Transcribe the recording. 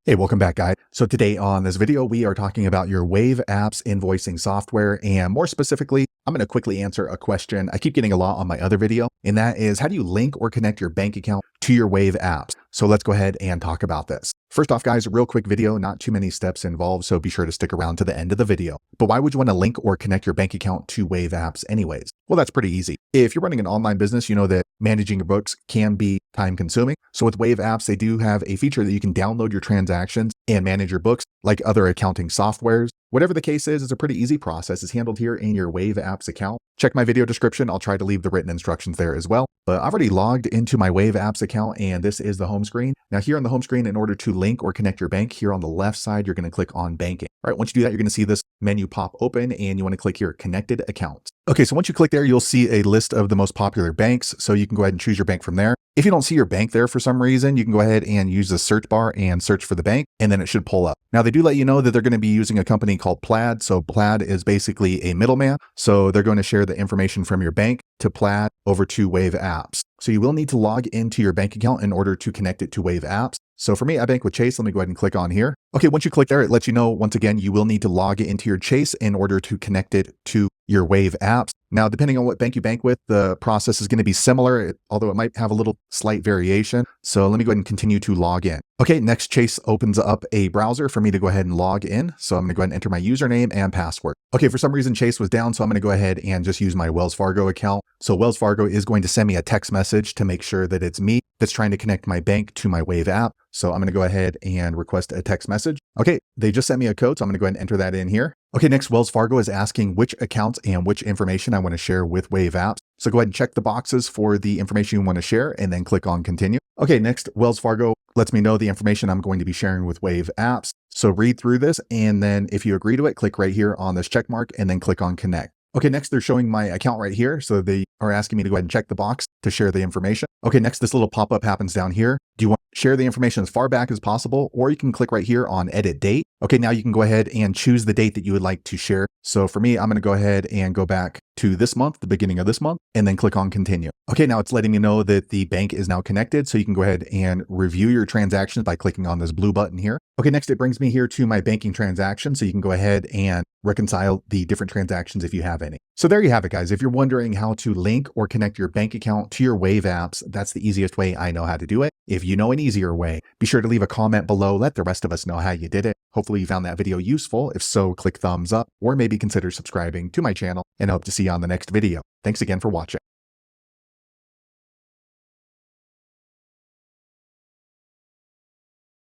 Hey, welcome back, guys. So today on this video, we are talking about your Wave apps invoicing software. And more specifically, I'm going to quickly answer a question I keep getting a lot on my other video. And that is, how do you link or connect your bank account to your Wave apps? So let's go ahead and talk about this. First off, guys, a real quick video, not too many steps involved, so be sure to stick around to the end of the video. But why would you want to link or connect your bank account to Wave apps anyways? Well, that's pretty easy. If you're running an online business, you know that managing your books can be time consuming. So with Wave apps, they do have a feature that you can download your transactions and manage your books like other accounting softwares. Whatever the case is, it's a pretty easy process. It's handled here in your Wave apps account. Check my video description. I'll try to leave the written instructions there as well. But I've already logged into my Wave apps account and this is the home screen. Now here on the home screen, in order to link or connect your bank, here on the left side, you're going to click on banking. All right, once you do that, you're going to see this menu pop open and you want to click here, connected accounts. Okay, so once you click there, you'll see a list of the most popular banks. So you can go ahead and choose your bank from there. If you don't see your bank there for some reason, you can go ahead and use the search bar and search for the bank, and then it should pull up. Now, they do let you know that they're going to be using a company called Plaid. So Plaid is basically a middleman. So they're going to share the information from your bank to Plaid over to Wave apps. So you will need to log into your bank account in order to connect it to Wave apps. So for me, I bank with Chase. Let me go ahead and click on here. Okay, once you click there, it lets you know, once again, you will need to log into your Chase in order to connect it to your Wave apps. Now, depending on what bank you bank with, the process is going to be similar, although it might have a little slight variation. So let me go ahead and continue to log in. Okay, next Chase opens up a browser for me to go ahead and log in. So I'm going to go ahead and enter my username and password. Okay, for some reason, Chase was down, so I'm going to go ahead and just use my Wells Fargo account. So Wells Fargo is going to send me a text message to make sure that it's me that's trying to connect my bank to my Wave app. So I'm going to go ahead and request a text message. Okay, they just sent me a code, so I'm going to go ahead and enter that in here. Okay, next, Wells Fargo is asking which accounts and which information I want to share with Wave apps. So go ahead and check the boxes for the information you want to share and then click on continue. Okay, next, Wells Fargo lets me know the information I'm going to be sharing with Wave apps. So read through this, and then if you agree to it, click right here on this check mark and then click on connect. Okay, next they're showing my account right here. So they are asking me to go ahead and check the box to share the information. Okay, next this little pop-up happens down here. Do you want to share the information as far back as possible? Or you can click right here on edit date. Okay, now you can go ahead and choose the date that you would like to share. So for me, I'm going to go ahead and go back to this month, the beginning of this month, and then click on continue. Okay, now it's letting me know that the bank is now connected. So you can go ahead and review your transactions by clicking on this blue button here. Okay, next it brings me here to my banking transaction. So you can go ahead and reconcile the different transactions if you have any. So there you have it, guys. If you're wondering how to link or connect your bank account to your Wave apps, that's the easiest way I know how to do it. If you know an easier way, be sure to leave a comment below. Let the rest of us know how you did it. Hopefully you found that video useful. If so, click thumbs up or maybe consider subscribing to my channel, and I hope to see you on the next video. Thanks again for watching.